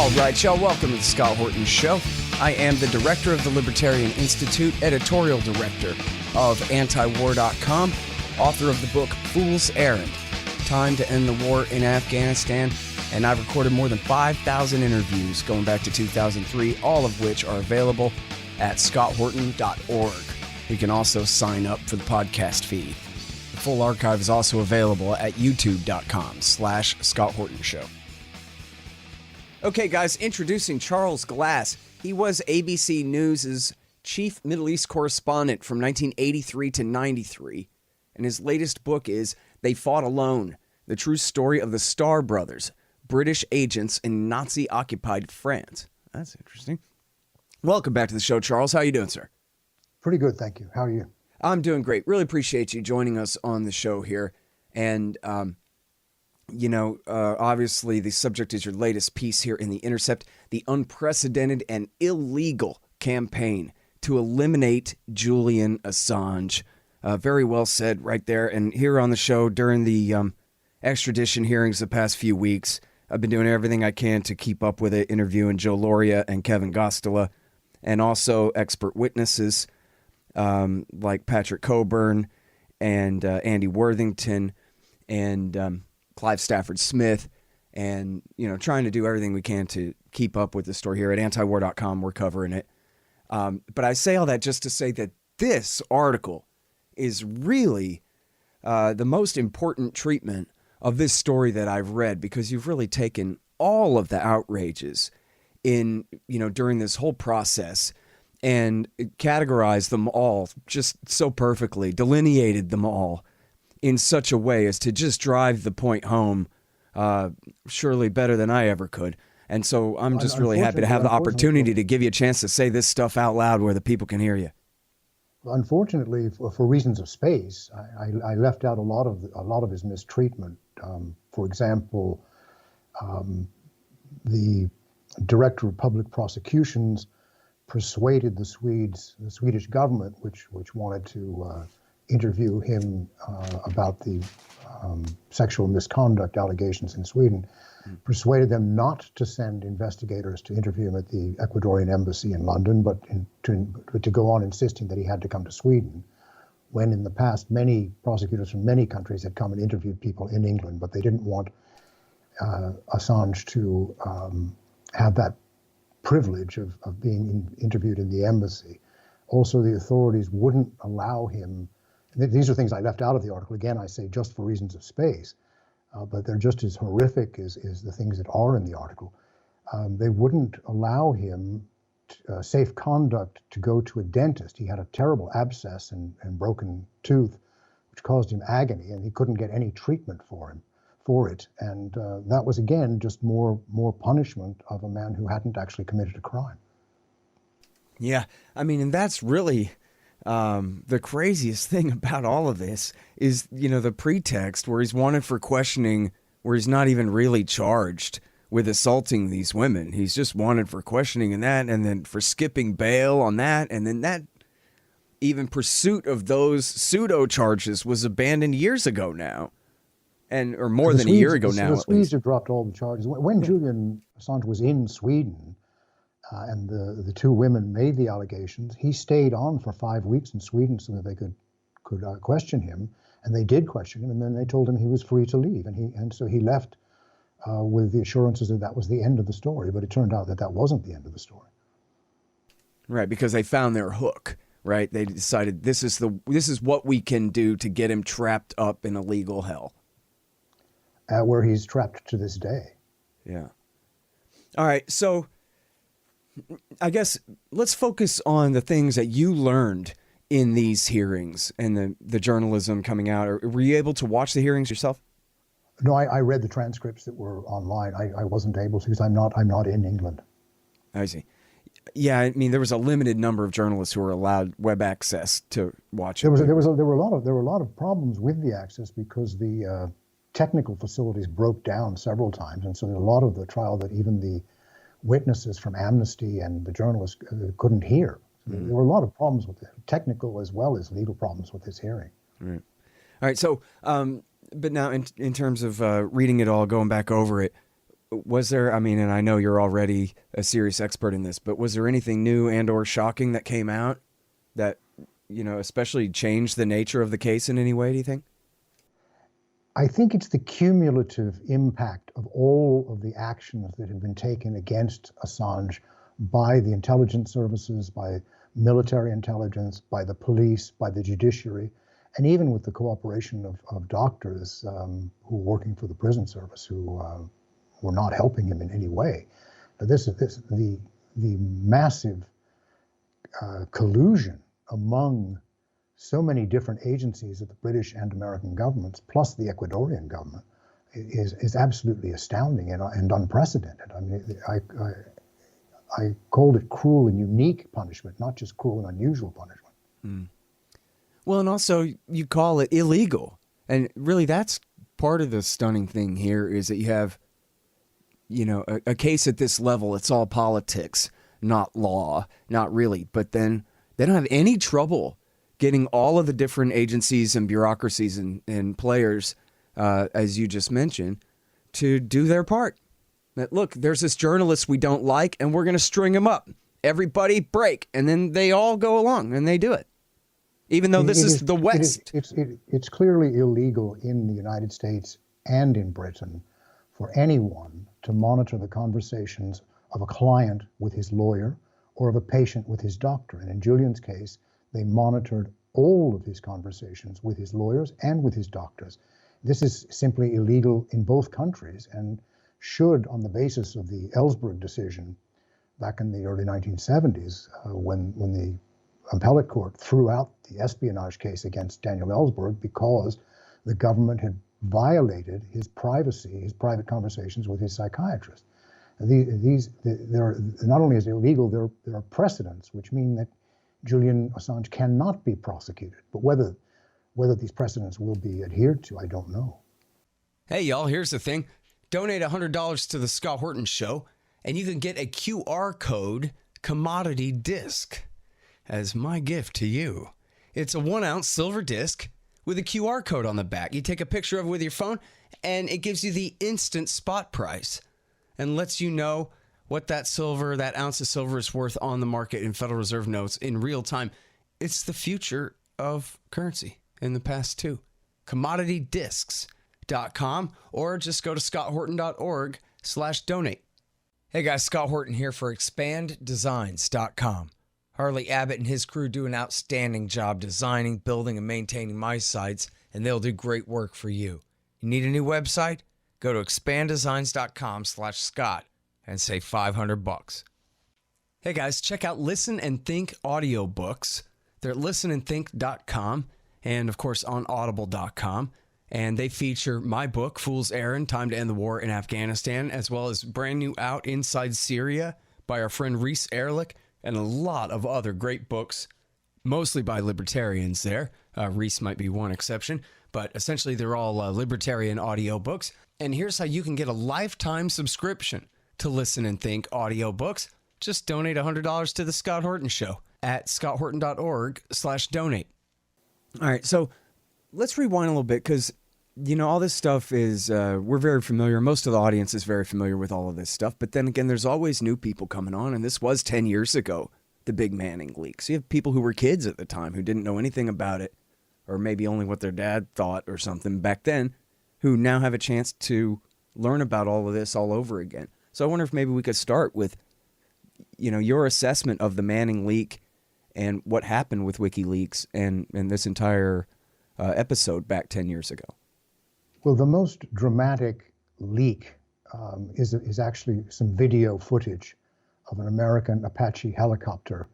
All right, y'all, welcome to the Scott Horton Show. I am the director of the Libertarian Institute, editorial director of antiwar.com, author of the book Fool's Errand, Time to End the War in Afghanistan, and I've recorded more than 5,000 interviews going back to 2003, all of which are available at scotthorton.org. You can also sign up for the podcast feed. The full archive is also available at youtube.com/Scott Horton Show. Okay, guys, introducing Charles Glass. He was ABC News' chief Middle East correspondent from 1983 to 93, and his latest book is They Fought Alone, The True Story of the Starr Brothers, British Agents in Nazi-Occupied France. That's interesting. Welcome back to the show, Charles. How are you doing, sir? Pretty good, thank you. How are you? I'm doing great. Really appreciate you joining us on the show here. And, obviously the subject is your latest piece here in The Intercept, the unprecedented and illegal campaign to eliminate Julian Assange. Very well said right there. And here on the show during the extradition hearings the past few weeks, I've been doing everything I can to keep up with it, interviewing Joe Lauria and Kevin Gosztola, and also expert witnesses like Patrick Coburn and Andy Worthington and Clive Stafford Smith, and, trying to do everything we can to keep up with the story here at antiwar.com. We're covering it. But I say all that just to say that this article is really the most important treatment of this story that I've read, because you've really taken all of the outrages in, during this whole process and categorized them all just so perfectly, delineated them all in such a way as to just drive the point home, surely better than I ever could. And so I'm just really happy to have the opportunity to give you a chance to say this stuff out loud where the people can hear you. Unfortunately, for reasons of space, I left out a lot of his mistreatment. For example, the director of public prosecutions persuaded the Swedish government, which wanted to interview him about the sexual misconduct allegations in Sweden, persuaded them not to send investigators to interview him at the Ecuadorian embassy in London, but to go on insisting that he had to come to Sweden, when in the past many prosecutors from many countries had come and interviewed people in England, but they didn't want Assange to have that privilege of being interviewed in the embassy. Also, the authorities wouldn't allow him. These are things I left out of the article. Again, I say just for reasons of space, but they're just as horrific as the things that are in the article. They wouldn't allow him safe conduct to go to a dentist. He had a terrible abscess and broken tooth, which caused him agony, and he couldn't get any treatment for it. And that was, again, just more punishment of a man who hadn't actually committed a crime. Yeah, I mean, and that's really the craziest thing about all of this is, the pretext where he's wanted for questioning, where he's not even really charged with assaulting these women. He's just wanted for questioning and that, and then for skipping bail on that. And then that even pursuit of those pseudo charges was abandoned years ago now. Or more than a year ago now. The Swedes have dropped all the charges. When Julian Assange was in Sweden, and the two women made the allegations, he stayed on for 5 weeks in Sweden so that they could question him, and they did question him, and then they told him he was free to leave, and so he left with the assurances that was the end of the story. But it turned out that wasn't the end of the story. Right, because they found their hook. Right, they decided this is what we can do to get him trapped up in a legal hell. Where he's trapped to this day. Yeah. All right, so I guess let's focus on the things that you learned in these hearings and the journalism coming out. Or were you able to watch the hearings yourself? No, I read the transcripts that were online. I wasn't able to because I'm not in England. I see. Yeah, I mean, there was a limited number of journalists who were allowed web access to watch it. There were a lot of problems with the access because the technical facilities broke down several times, and so a lot of the trial that even the witnesses from Amnesty and the journalists couldn't hear. There were a lot of problems with it, technical as well as legal problems with this hearing. Right. All right. So, but now in terms of reading it all, going back over it, Was there, I mean, and I know you're already a serious expert in this, but was there anything new and or shocking that came out that, especially changed the nature of the case in any way, do you think? I think it's the cumulative impact of all of the actions that have been taken against Assange by the intelligence services, by military intelligence, by the police, by the judiciary, and even with the cooperation of doctors who were working for the prison service who were not helping him in any way. But the massive collusion among so many different agencies of the British and American governments, plus the Ecuadorian government, is absolutely astounding and unprecedented. I mean, I called it cruel and unique punishment, not just cruel and unusual punishment. Mm. Well, and also you call it illegal. And really that's part of the stunning thing here is that you have, a case at this level. It's all politics, not law, not really. But then they don't have any trouble getting all of the different agencies and bureaucracies and players, as you just mentioned, to do their part. That, look, there's this journalist we don't like, and we're going to string him up. Everybody break. And then they all go along, and they do it. Even though this is the West. It's clearly illegal in the United States and in Britain for anyone to monitor the conversations of a client with his lawyer or of a patient with his doctor. And in Julian's case, they monitored all of his conversations with his lawyers and with his doctors. This is simply illegal in both countries and should, on the basis of the Ellsberg decision back in the early 1970s, when the appellate court threw out the espionage case against Daniel Ellsberg because the government had violated his privacy, his private conversations with his psychiatrist. Not only is it illegal, there are precedents which mean that Julian Assange cannot be prosecuted. But whether these precedents will be adhered to, I don't know. Hey, y'all, here's the thing. Donate $100 to the Scott Horton Show, and you can get a QR code commodity disc as my gift to you. It's a 1-ounce silver disc with a QR code on the back. You take a picture of it with your phone, and it gives you the instant spot price and lets you know what that ounce of silver is worth on the market in Federal Reserve notes in real time. It's the future of currency in the past too. CommodityDiscs.com or just go to scotthorton.org/donate. Hey guys, Scott Horton here for ExpandDesigns.com. Harley Abbott and his crew do an outstanding job designing, building, and maintaining my sites, and they'll do great work for you. You need a new website? Go to ExpandDesigns.com/Scott and save $500. Hey guys, check out Listen and Think audiobooks. They're at listenandthink.com and of course on audible.com. And they feature my book, Fool's Errand, Time to End the War in Afghanistan, as well as brand new out Inside Syria by our friend Reese Erlich, and a lot of other great books, mostly by libertarians there. Reese might be one exception, but essentially they're all libertarian audiobooks. And here's how you can get a lifetime subscription to Listen and Think audiobooks. Just donate $100 to the Scott Horton Show at scotthorton.org/donate. All right, so let's rewind a little bit because, all this stuff is, we're very familiar. Most of the audience is very familiar with all of this stuff. But then again, there's always new people coming on. And this was 10 years ago, the big Manning leaks. You have people who were kids at the time who didn't know anything about it, or maybe only what their dad thought or something back then, who now have a chance to learn about all of this all over again. So I wonder if maybe we could start with, your assessment of the Manning leak and what happened with WikiLeaks and this entire episode back 10 years ago. Well, the most dramatic leak is actually some video footage of an American Apache helicopter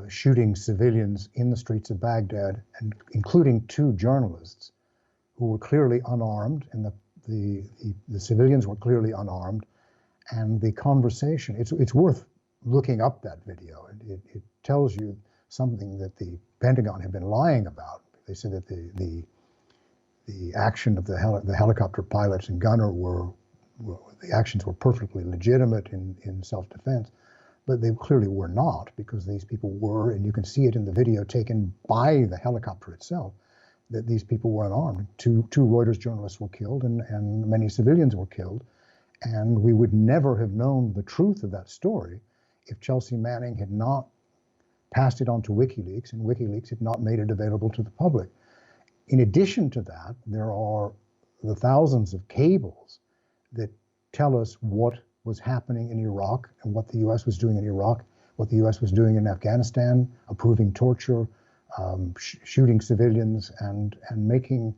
shooting civilians in the streets of Baghdad, and including 2 journalists who were clearly unarmed, and the civilians were clearly unarmed. And the conversation, it's worth looking up that video. It tells you something that the Pentagon had been lying about. They said that the action of the helicopter pilots and gunner the actions were perfectly legitimate in self-defense, but they clearly were not, because these people were, and you can see it in the video taken by the helicopter itself, that these people were unarmed. Two Reuters journalists were killed, and many civilians were killed. And we would never have known the truth of that story if Chelsea Manning had not passed it on to WikiLeaks and WikiLeaks had not made it available to the public. In addition to that, there are the thousands of cables that tell us what was happening in Iraq and what the U.S. was doing in Iraq, what the U.S. was doing in Afghanistan, approving torture, shooting civilians, and making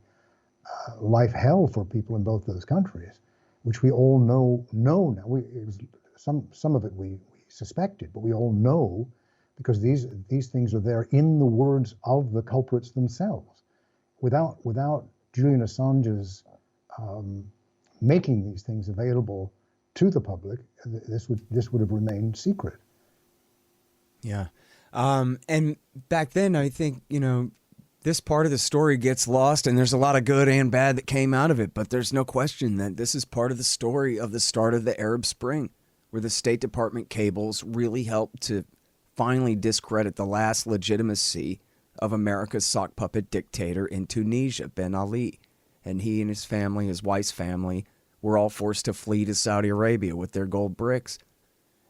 life hell for people in both those countries, which we all know now. It was some of it we suspected, but we all know because these things are there in the words of the culprits themselves. Without Julian Assange's making these things available to the public, this would have remained secret. Yeah. And back then, I think, this part of the story gets lost, and there's a lot of good and bad that came out of it. But there's no question that this is part of the story of the start of the Arab Spring, where the State Department cables really helped to finally discredit the last legitimacy of America's sock puppet dictator in Tunisia, Ben Ali. And he and his family, his wife's family, were all forced to flee to Saudi Arabia with their gold bricks.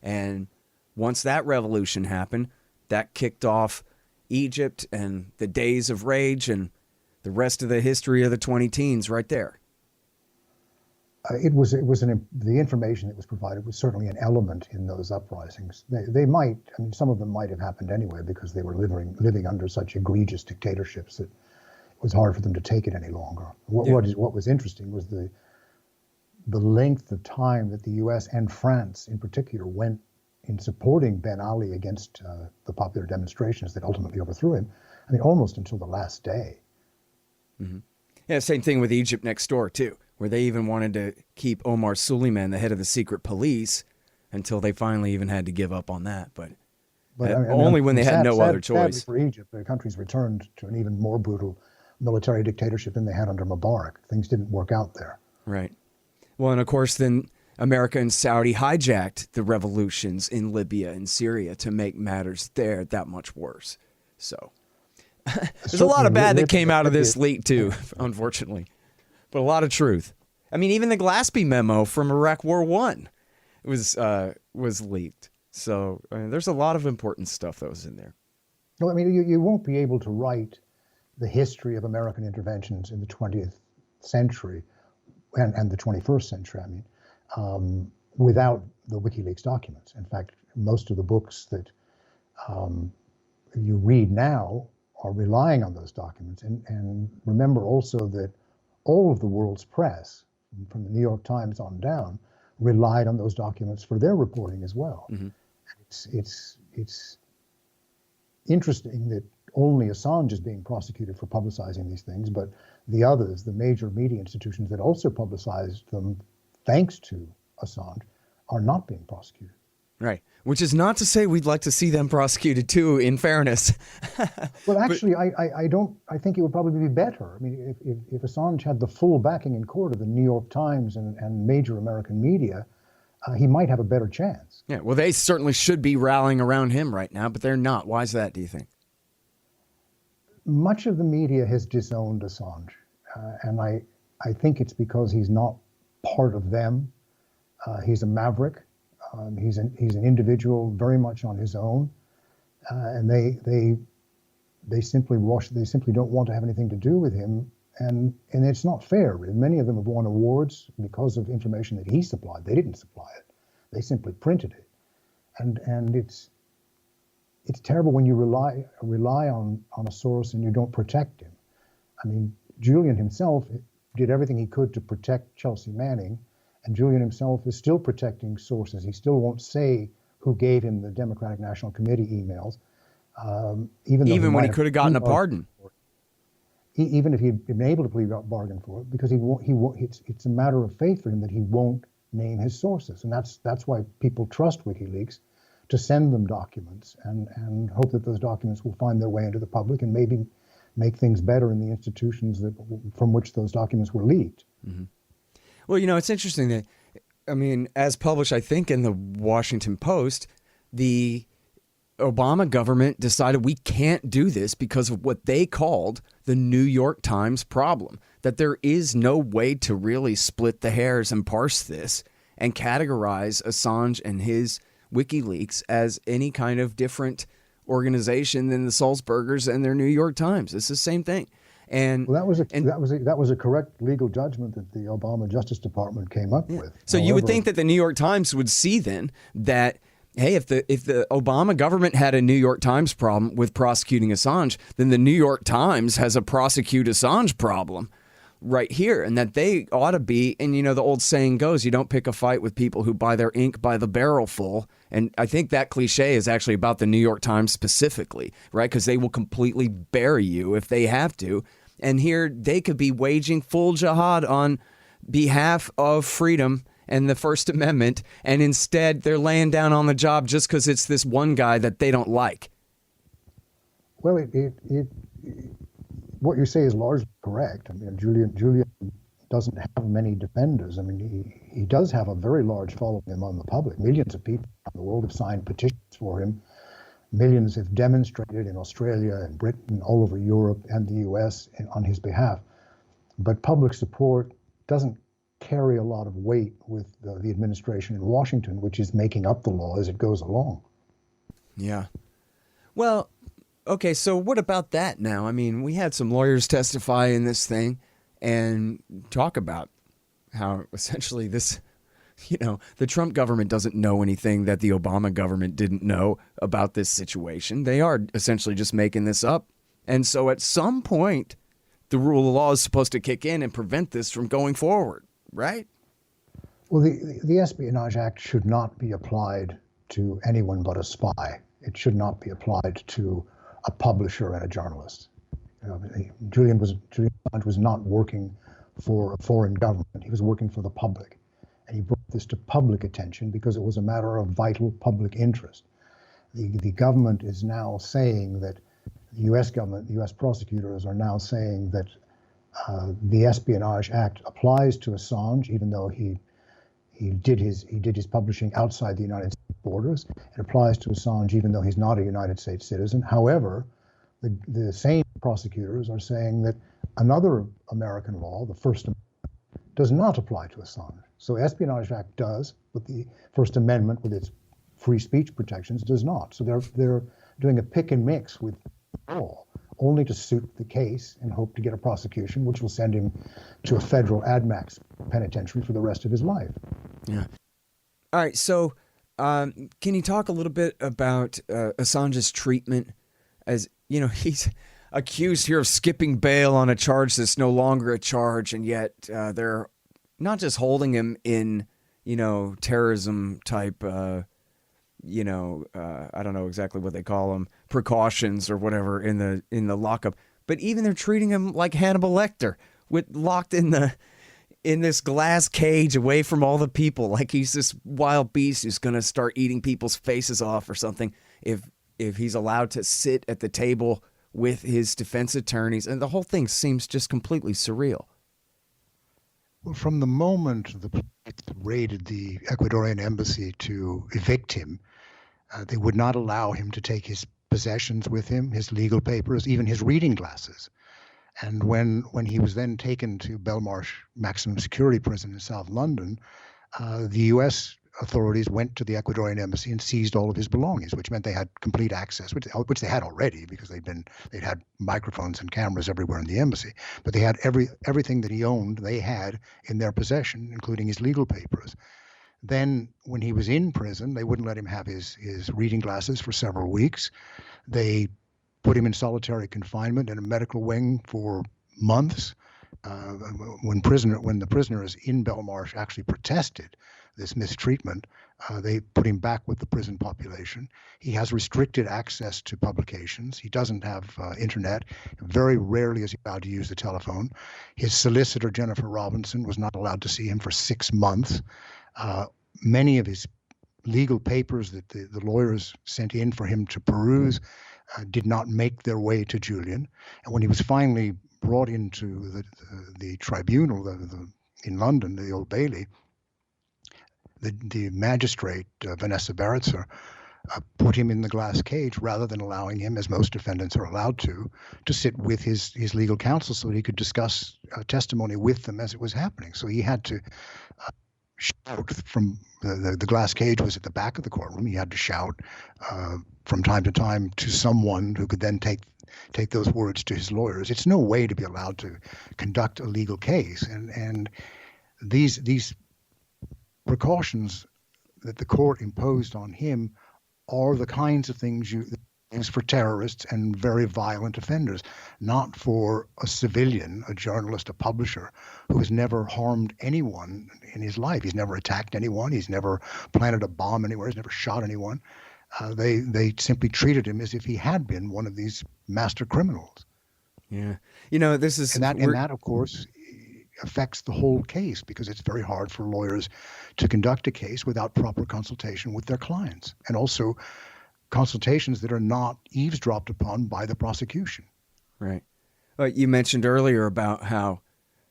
And once that revolution happened, that kicked off Egypt and the days of rage and the rest of the history of the 2010s right there. The information that was provided was certainly an element in those uprisings. Some of them might have happened anyway because they were living under such egregious dictatorships that it was hard for them to take it any longer. What was interesting was the length of time that the U.S. and France in particular went in supporting Ben Ali against the popular demonstrations that ultimately overthrew him. Almost until the last day. Mm-hmm. Yeah, same thing with Egypt next door, too, where they even wanted to keep Omar Suleiman, the head of the secret police, until they finally even had to give up on that. But only when they had no other choice. Sadly for Egypt, the country's returned to an even more brutal military dictatorship than they had under Mubarak. Things didn't work out there. Right. Well, and of course, then America and Saudi hijacked the revolutions in Libya and Syria to make matters there that much worse. So there's a lot of bad that came out of this leak too, unfortunately, but a lot of truth. Even the Glaspie memo from Iraq War I was leaked. So there's a lot of important stuff that was in there. No, you won't be able to write the history of American interventions in the 20th century and the 21st century, without the WikiLeaks documents. In fact, most of the books that you read now are relying on those documents. And remember also that all of the world's press, from the New York Times on down, relied on those documents for their reporting as well. Mm-hmm. It's interesting that only Assange is being prosecuted for publicizing these things, but the others, the major media institutions that also publicized them thanks to Assange, are not being prosecuted. Right. Which is not to say we'd like to see them prosecuted too, in fairness. Well, actually, I think it would probably be better. If Assange had the full backing in court of the New York Times and major American media, he might have a better chance. Yeah, well, they certainly should be rallying around him right now, but they're not. Why is that, do you think? Much of the media has disowned Assange, and I think it's because he's not part of them. He's a maverick. He's an individual very much on his own, and they simply don't want to have anything to do with him, and it's not fair. Many of them have won awards because of information that he supplied. They didn't supply it; they simply printed it, and it's terrible when you rely on a source and you don't protect him. Julian himself did everything he could to protect Chelsea Manning. And Julian himself is still protecting sources. He still won't say who gave him the Democratic National Committee emails, even when he could have gotten a pardon. Even if he'd been able to plead a bargain for it, because he won't. It's a matter of faith for him that he won't name his sources, and that's why people trust WikiLeaks to send them documents and hope that those documents will find their way into the public and maybe make things better in the institutions from which those documents were leaked. Mm-hmm. Well, it's interesting that, as published, I think, in the Washington Post, the Obama government decided we can't do this because of what they called the New York Times problem, that there is no way to really split the hairs and parse this and categorize Assange and his WikiLeaks as any kind of different organization than the Sulzbergers and their New York Times. It's the same thing. And well, that was a correct legal judgment that the Obama Justice Department came up with. So you would think that the New York Times would see then that, hey, if the Obama government had a New York Times problem with prosecuting Assange, then the New York Times has a prosecute Assange problem right here, and that they ought to be. And the old saying goes, you don't pick a fight with people who buy their ink by the barrel full. And I think that cliche is actually about the New York Times specifically, right? Because they will completely bury you if they have to. And here they could be waging full jihad on behalf of freedom and the First Amendment, and instead they're laying down on the job just because it's this one guy that they don't like. Well, what you say is largely correct. I mean, Julian doesn't have many defenders. I mean, he does have a very large following among the public. Millions of people around the world have signed petitions for him. Millions have demonstrated in Australia and Britain, all over Europe and the US on his behalf. But public support doesn't carry a lot of weight with the administration in Washington, which is making up the law as it goes along. Yeah. Well, okay, so what about that now? I mean, we had some lawyers testify in this thing and talk about how essentially this, the Trump government doesn't know anything that the Obama government didn't know about this situation. They are essentially just making this up. And so at some point, the rule of law is supposed to kick in and prevent this from going forward, right? Well, the Espionage Act should not be applied to anyone but a spy. It should not be applied to a publisher and a journalist. Julian Assange was not working for a foreign government. He was working for the public. And he brought this to public attention because it was a matter of vital public interest. The government is now saying that the U.S. government, the U.S. prosecutors are now saying that the Espionage Act applies to Assange, even though he did his publishing outside the United States borders. It applies to Assange, even though he's not a United States citizen. However, the same prosecutors are saying that another American law, the First Amendment, does not apply to Assange. So Espionage Act does, but the First Amendment, with its free speech protections, does not. So they're doing a pick and mix with the law, only to suit the case and hope to get a prosecution, which will send him to a federal AdMax penitentiary for the rest of his life. Yeah. All right. So can you talk a little bit about Assange's treatment? As he's accused here of skipping bail on a charge that's no longer a charge, and yet they're not just holding him in, terrorism type, I don't know exactly what they call them, precautions or whatever in the lockup, but even they're treating him like Hannibal Lecter, locked in this glass cage away from all the people, like he's this wild beast who's going to start eating people's faces off or something if he's allowed to sit at the table with his defense attorneys. And the whole thing seems just completely surreal. Well, from the moment the police raided the Ecuadorian embassy to evict him, they would not allow him to take his possessions with him, his legal papers, even his reading glasses. And when he was then taken to Belmarsh Maximum Security Prison in South London, the U.S. authorities went to the Ecuadorian embassy and seized all of his belongings, which meant they had complete access, which they had already because they'd had microphones and cameras everywhere in the embassy. But they had everything that he owned, they had in their possession, including his legal papers. Then when he was in prison, they wouldn't let him have his reading glasses for several weeks. They put him in solitary confinement in a medical wing for months. When the prisoners in Belmarsh actually protested this mistreatment, they put him back with the prison population. He has restricted access to publications. He doesn't have internet. Very rarely is he allowed to use the telephone. His solicitor, Jennifer Robinson, was not allowed to see him for 6 months. Many of his legal papers that the lawyers sent in for him to peruse did not make their way to Julian. And when he was finally brought into the tribunal in London, the Old Bailey, the magistrate, Vanessa Baritzer, put him in the glass cage rather than allowing him, as most defendants are allowed to sit with his legal counsel so that he could discuss testimony with them as it was happening. So he had to shout from the glass cage was at the back of the courtroom. He had to shout from time to time to someone who could then take those words to his lawyers. It's no way to be allowed to conduct a legal case. And these precautions that the court imposed on him are the kinds of things for terrorists and very violent offenders, not for a civilian, a journalist, a publisher who has never harmed anyone in his life. He's never attacked anyone. He's never planted a bomb anywhere. He's never shot anyone. They simply treated him as if he had been one of these master criminals. Yeah. This is... And that, of course, affects the whole case, because it's very hard for lawyers to conduct a case without proper consultation with their clients, and also consultations that are not eavesdropped upon by the prosecution. Right. You mentioned earlier about how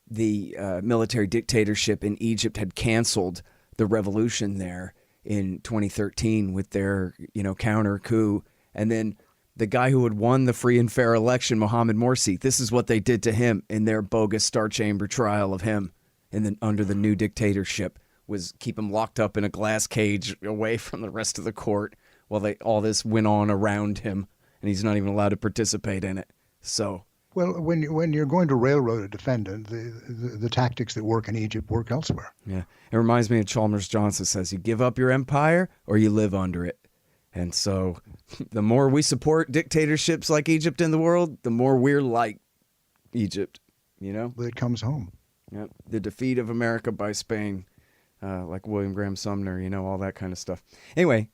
the military dictatorship in Egypt had canceled the revolution there in 2013 with their, counter coup. And then the guy who had won the free and fair election, Mohamed Morsi, this is what they did to him in their bogus Star Chamber trial of him under the new dictatorship, was keep him locked up in a glass cage away from the rest of the court while all this went on around him, and he's not even allowed to participate in it. So, well, when you're going to railroad a defendant, the tactics that work in Egypt work elsewhere. Yeah, it reminds me of Chalmers Johnson says, you give up your empire or you live under it. And so the more we support dictatorships like Egypt in the world, the more we're like Egypt, But it comes home. Yeah, the defeat of America by Spain, like William Graham Sumner, all that kind of stuff. Anyway,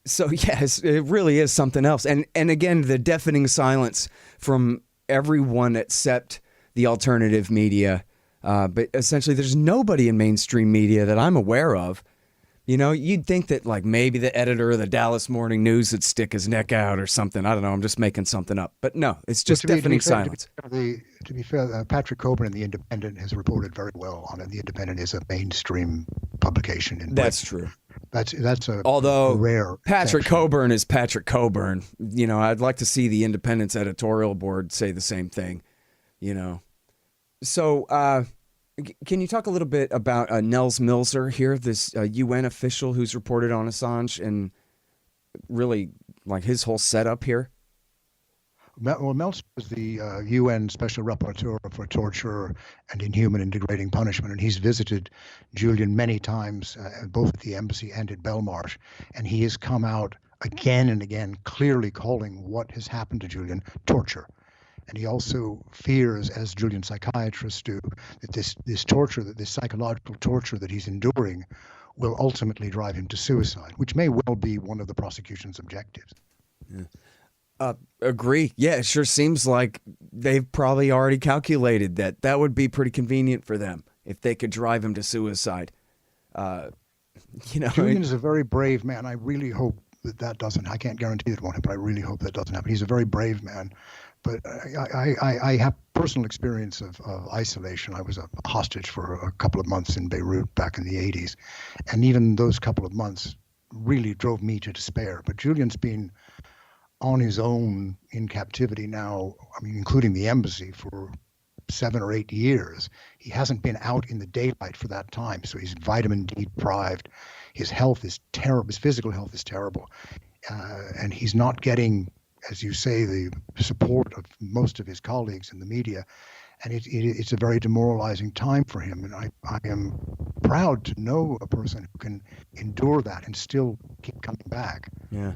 so yes, it really is something else. And again, the deafening silence from everyone except the alternative media. But essentially, there's nobody in mainstream media that I'm aware of. You'd think that like maybe the editor of the Dallas Morning News would stick his neck out or something. I don't know. I'm just making something up. But no, it's just deafening silence. To be fair, Patrick Coburn in The Independent has reported very well on it. The Independent is a mainstream publication. That's true. That's a rare Patrick exception. Coburn is Patrick Coburn. I'd like to see the Independent's editorial board say the same thing. So can you talk a little bit about Nels Milzer here, this UN official who's reported on Assange, and really like his whole setup here? Well, Meltzer is the UN Special Rapporteur for Torture and Inhuman and Degrading Punishment, and he's visited Julian many times, both at the embassy and at Belmarsh, and he has come out again and again clearly calling what has happened to Julian torture. And he also fears, as Julian psychiatrists do, that this torture, that this psychological torture that he's enduring will ultimately drive him to suicide, which may well be one of the prosecution's objectives. Yeah. Agree. Yeah, it sure seems like they've probably already calculated that would be pretty convenient for them if they could drive him to suicide. Julian is a very brave man. I really hope that doesn't. I can't guarantee it won't happen. I really hope that doesn't happen. He's a very brave man. But I have personal experience of isolation. I was a hostage for a couple of months in Beirut back in the 80s. And even those couple of months really drove me to despair. But Julian's been on his own in captivity now, including the embassy, for 7 or 8 years. He hasn't been out in the daylight for that time. So he's vitamin D deprived. His health is terrible. His physical health is terrible. And he's not getting, as you say, the support of most of his colleagues in the media. And it's a very demoralizing time for him. And I am proud to know a person who can endure that and still keep coming back. Yeah.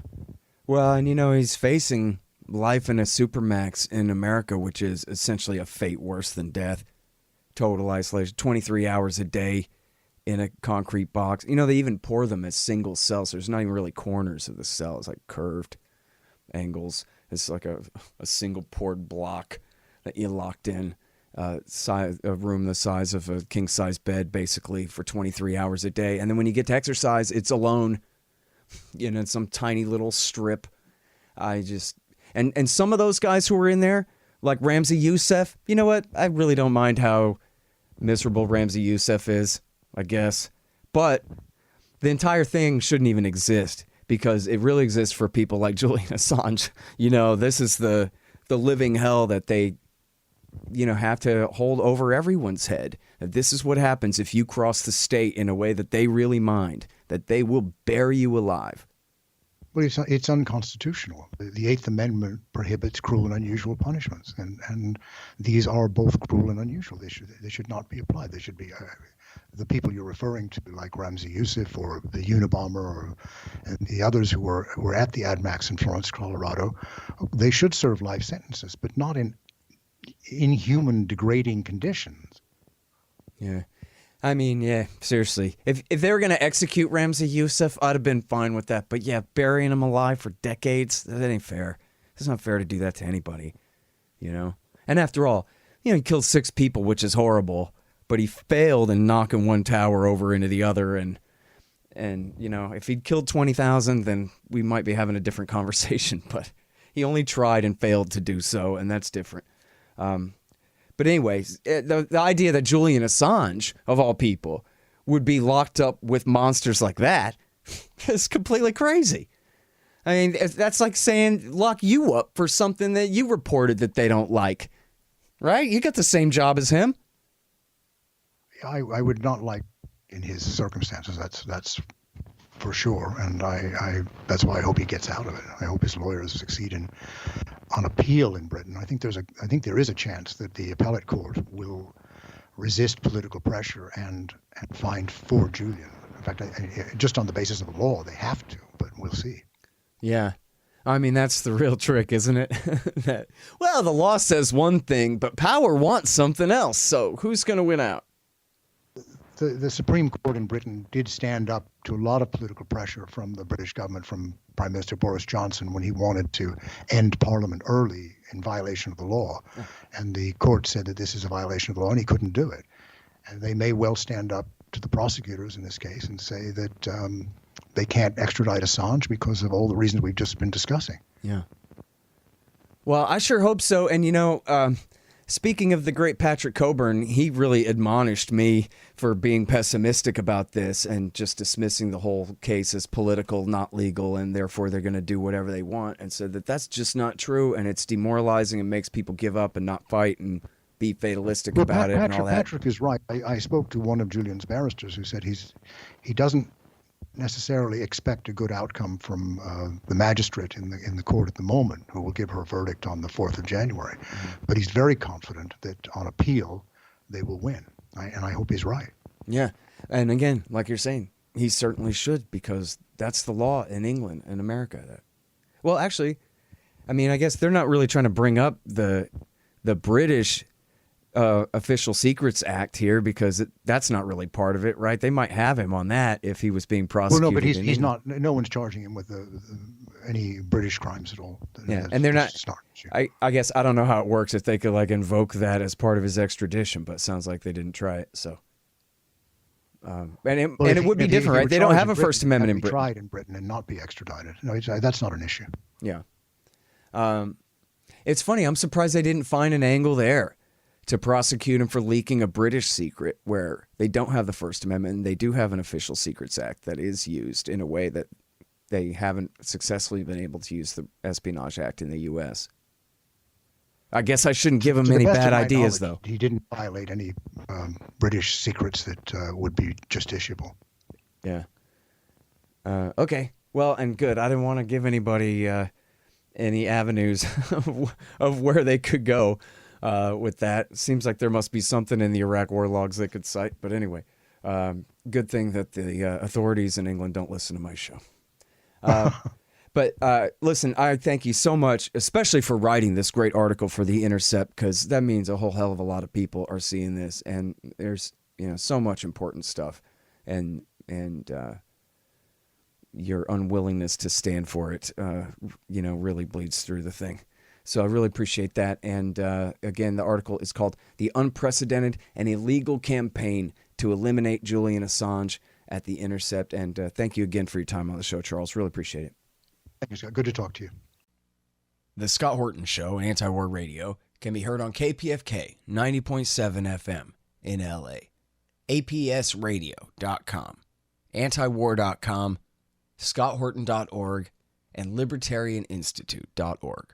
Well, and he's facing life in a supermax in America, which is essentially a fate worse than death. Total isolation, 23 hours a day in a concrete box. They even pour them as single cells. There's not even really corners of the cell. It's like curved angles. It's like a single poured block that you locked in, a room the size of a king-size bed, basically, for 23 hours a day. And then when you get to exercise, it's alone, in some tiny little strip. And some of those guys who were in there, like Ramzi Youssef, you know what? I really don't mind how miserable Ramzi Youssef is, I guess. But the entire thing shouldn't even exist, because it really exists for people like Julian Assange. This is the living hell that they have to hold over everyone's head. This is what happens if you cross the state in a way that they really mind, that they will bury you alive. Well, it's unconstitutional. The Eighth Amendment prohibits cruel and unusual punishments, and these are both cruel and unusual. They should not be applied. They should be the people you're referring to, like Ramzi Youssef or the Unabomber, and the others who were at the AdMax in Florence, Colorado. They should serve life sentences, but not in inhuman, degrading conditions. Yeah. I mean, yeah, seriously. If they were going to execute Ramzi Youssef, I'd have been fine with that. But yeah, burying him alive for decades, that ain't fair. It's not fair to do that to anybody, And after all, he killed 6 people, which is horrible. But he failed in knocking one tower over into the other. And if he'd killed 20,000, then we might be having a different conversation. But he only tried and failed to do so, and that's different. But anyways, the idea that Julian Assange, of all people, would be locked up with monsters like that is completely crazy. I mean, that's like saying lock you up for something that you reported that they don't like, right? You got the same job as him. I would not like in his circumstances. That's for sure, and I that's why I hope he gets out of it. I hope his lawyers succeed on appeal in Britain. I think there is a chance that the appellate court will resist political pressure and find for Julian. In fact, just on the basis of the law, they have to, but we'll see. Yeah. I mean, that's the real trick, isn't it? The law says one thing, but power wants something else. So who's going to win out? The Supreme Court in Britain did stand up to a lot of political pressure from the British government, from Prime Minister Boris Johnson, when he wanted to end Parliament early in violation of the law. And the court said that this is a violation of the law, and he couldn't do it. And they may well stand up to the prosecutors in this case and say that they can't extradite Assange because of all the reasons we've just been discussing. Yeah. Well, I sure hope so. And, speaking of the great Patrick Coburn, he really admonished me for being pessimistic about this and just dismissing the whole case as political, not legal, and therefore they're going to do whatever they want, and said that that's just not true, and it's demoralizing and makes people give up and not fight and be fatalistic about it and all that. Patrick is right. I spoke to one of Julian's barristers who said he doesn't necessarily expect a good outcome from the magistrate in the court at the moment, who will give her a verdict on the 4th of January. Mm-hmm. But he's very confident that on appeal they will win, and I hope he's right. Yeah, and again, like you're saying, he certainly should, because that's the law in England and America. Well, actually, I mean, I guess they're not really trying to bring up the British Official Secrets Act here, because that's not really part of it, right? They might have him on that if he was being prosecuted. Well, no, but he's not. No one's charging him with any British crimes at all. Yeah, and they're not. I guess I don't know how it works, if they could invoke that as part of his extradition, but it sounds like they didn't try it. So, and it would be different, right? They don't have a First Amendment in Britain. Tried in Britain and not be extradited. No, that's not an issue. Yeah. It's funny. I'm surprised they didn't find an angle there to prosecute him for leaking a British secret, where they don't have the First Amendment, and they do have an Official Secrets Act that is used in a way that they haven't successfully been able to use the Espionage Act in the U.S. I guess I shouldn't give him any bad ideas, though. He didn't violate any British secrets that would be justiciable. Yeah. Okay. Well, and good. I didn't want to give anybody any avenues of where they could go. With that, seems like there must be something in the Iraq war logs they could cite. But anyway, good thing that the authorities in England don't listen to my show. But listen, I thank you so much, especially for writing this great article for The Intercept, because that means a whole hell of a lot of people are seeing this, and there's so much important stuff, and your unwillingness to stand for it, really bleeds through the thing. So I really appreciate that. And again, the article is called "The Unprecedented and Illegal Campaign to Eliminate Julian Assange" at The Intercept. And thank you again for your time on the show, Charles. Really appreciate it. Thank you, Scott. Good to talk to you. The Scott Horton Show, Anti-War Radio, can be heard on KPFK 90.7 FM in LA, APSradio.com, antiwar.com, scotthorton.org, and libertarianinstitute.org.